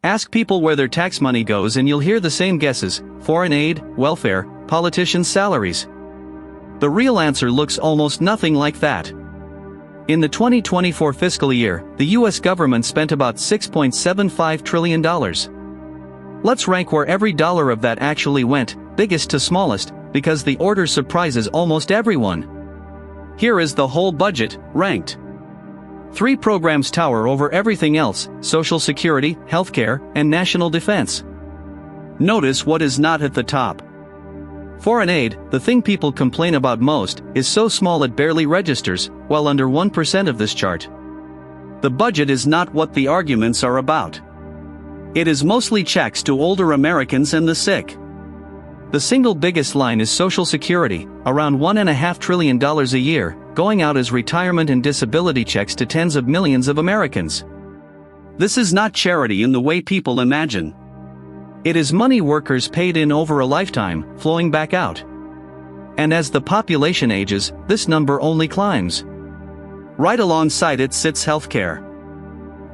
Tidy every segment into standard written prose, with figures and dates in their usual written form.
Ask people where their tax money goes and you'll hear the same guesses: foreign aid, welfare, politicians' salaries. The real answer looks almost nothing like that. In the 2024 fiscal year, the US government spent about $6.75 trillion. Let's rank where every dollar of that actually went, biggest to smallest, because the order surprises almost everyone. Here is the whole budget, ranked. 3 programs tower over everything else: Social Security, healthcare, and national defense. Notice what is not at the top. Foreign aid, the thing people complain about most, is so small it barely registers, well under 1% of this chart. The budget is not what the arguments are about. It is mostly checks to older Americans and the sick. The single biggest line is Social Security, around $1.5 trillion a year, going out as retirement and disability checks to tens of millions of Americans. This is not charity in the way people imagine. It is money workers paid in over a lifetime, flowing back out. And as the population ages, this number only climbs. Right alongside it sits healthcare.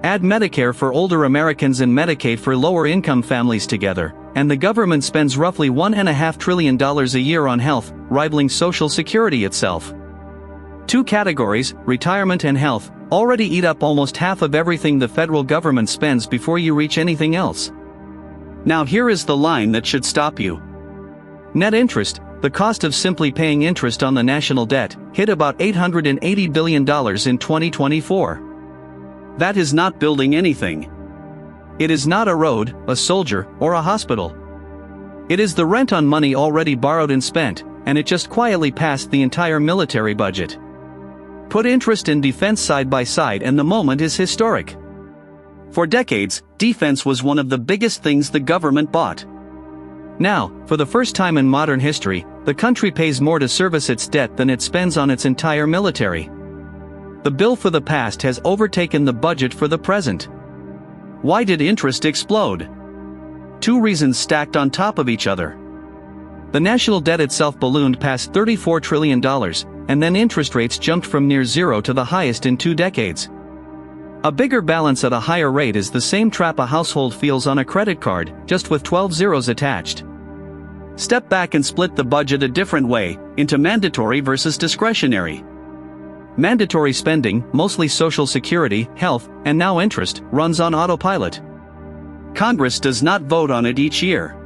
Add Medicare for older Americans and Medicaid for lower-income families together, and the government spends roughly $1.5 trillion a year on health, rivaling Social Security itself. 2 categories, retirement and health, already eat up almost half of everything the federal government spends before you reach anything else. Now here is the line that should stop you. Net interest, the cost of simply paying interest on the national debt, hit about $880 billion in 2024. That is not building anything. It is not a road, a soldier, or a hospital. It is the rent on money already borrowed and spent, and it just quietly passed the entire military budget. Put interest and defense side by side and the moment is historic. For decades, defense was one of the biggest things the government bought. Now, for the first time in modern history, the country pays more to service its debt than it spends on its entire military. The bill for the past has overtaken the budget for the present. Why did interest explode? 2 reasons stacked on top of each other. The national debt itself ballooned past $34 trillion, and then interest rates jumped from near zero to the highest in 2 decades. A bigger balance at a higher rate is the same trap a household feels on a credit card, just with 12 zeros attached. Step back and split the budget a different way, into mandatory versus discretionary. Mandatory spending, mostly Social Security, health, and now interest, runs on autopilot. Congress does not vote on it each year.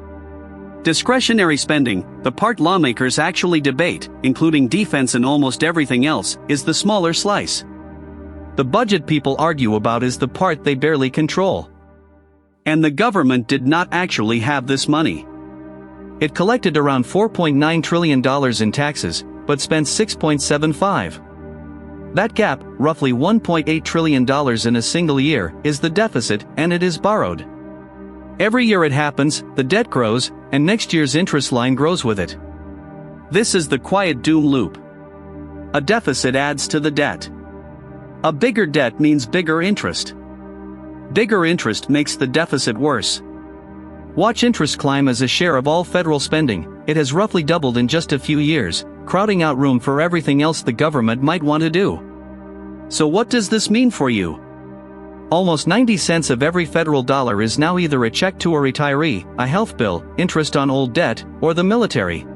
Discretionary spending, the part lawmakers actually debate, including defense and almost everything else, is the smaller slice. The budget people argue about is the part they barely control. And the government did not actually have this money. It collected around $4.9 trillion in taxes, but spent $6.75. That gap, roughly $1.8 trillion in a single year, is the deficit, and it is borrowed. Every year it happens, the debt grows, and next year's interest line grows with it. This is the quiet doom loop. A deficit adds to the debt. A bigger debt means bigger interest. Bigger interest makes the deficit worse. Watch interest climb as a share of all federal spending. It has roughly doubled in just a few years, crowding out room for everything else the government might want to do. So what does this mean for you? Almost 90 cents of every federal dollar is now either a check to a retiree, a health bill, interest on old debt, or the military.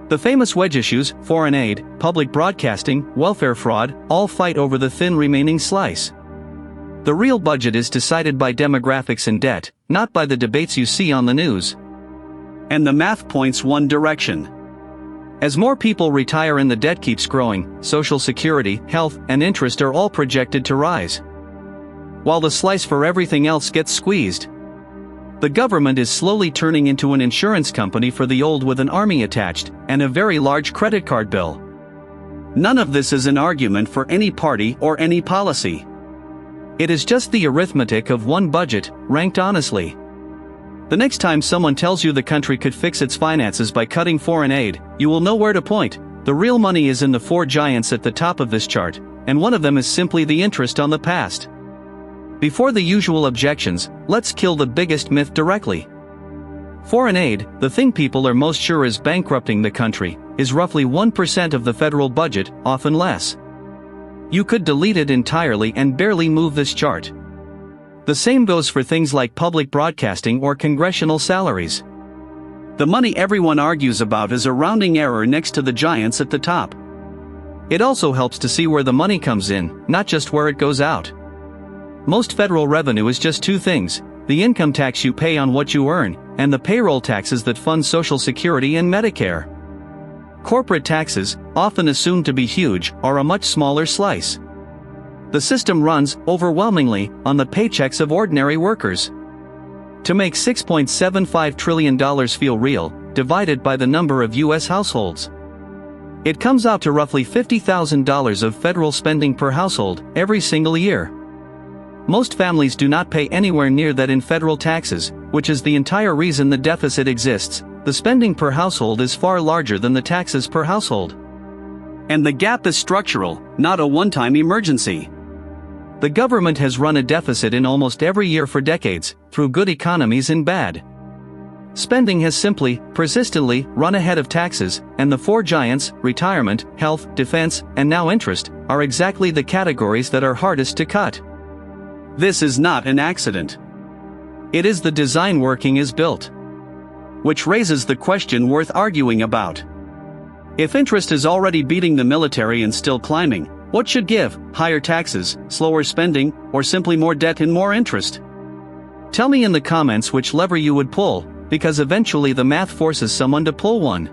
The famous wedge issues, foreign aid, public broadcasting, welfare fraud, all fight over the thin remaining slice. The real budget is decided by demographics and debt, not by the debates you see on the news. And the math points one direction. As more people retire and the debt keeps growing, Social Security, health, and interest are all projected to rise, while the slice for everything else gets squeezed. The government is slowly turning into an insurance company for the old with an army attached, and a very large credit card bill. None of this is an argument for any party or any policy. It is just the arithmetic of one budget, ranked honestly. The next time someone tells you the country could fix its finances by cutting foreign aid, you will know where to point. The real money is in the 4 giants at the top of this chart, and one of them is simply the interest on the past. Before the usual objections, let's kill the biggest myth directly. Foreign aid, the thing people are most sure is bankrupting the country, is roughly 1% of the federal budget, often less. You could delete it entirely and barely move this chart. The same goes for things like public broadcasting or congressional salaries. The money everyone argues about is a rounding error next to the giants at the top. It also helps to see where the money comes in, not just where it goes out. Most federal revenue is just two things: the income tax you pay on what you earn, and the payroll taxes that fund Social Security and Medicare. Corporate taxes, often assumed to be huge, are a much smaller slice. The system runs, overwhelmingly, on the paychecks of ordinary workers. To make $6.75 trillion feel real, divided by the number of U.S. households. It comes out to roughly $50,000 of federal spending per household, every single year. Most families do not pay anywhere near that in federal taxes, which is the entire reason the deficit exists. The spending per household is far larger than the taxes per household. And the gap is structural, not a one-time emergency. The government has run a deficit in almost every year for decades, through good economies and bad. Spending has simply, persistently, run ahead of taxes, and the four giants, retirement, health, defense, and now interest, are exactly the categories that are hardest to cut. This is not an accident. It is the design working is built. Which raises the question worth arguing about. If interest is already beating the military and still climbing, what should give? Higher taxes, slower spending, or simply more debt and more interest? Tell me in the comments which lever you would pull, because eventually the math forces someone to pull one.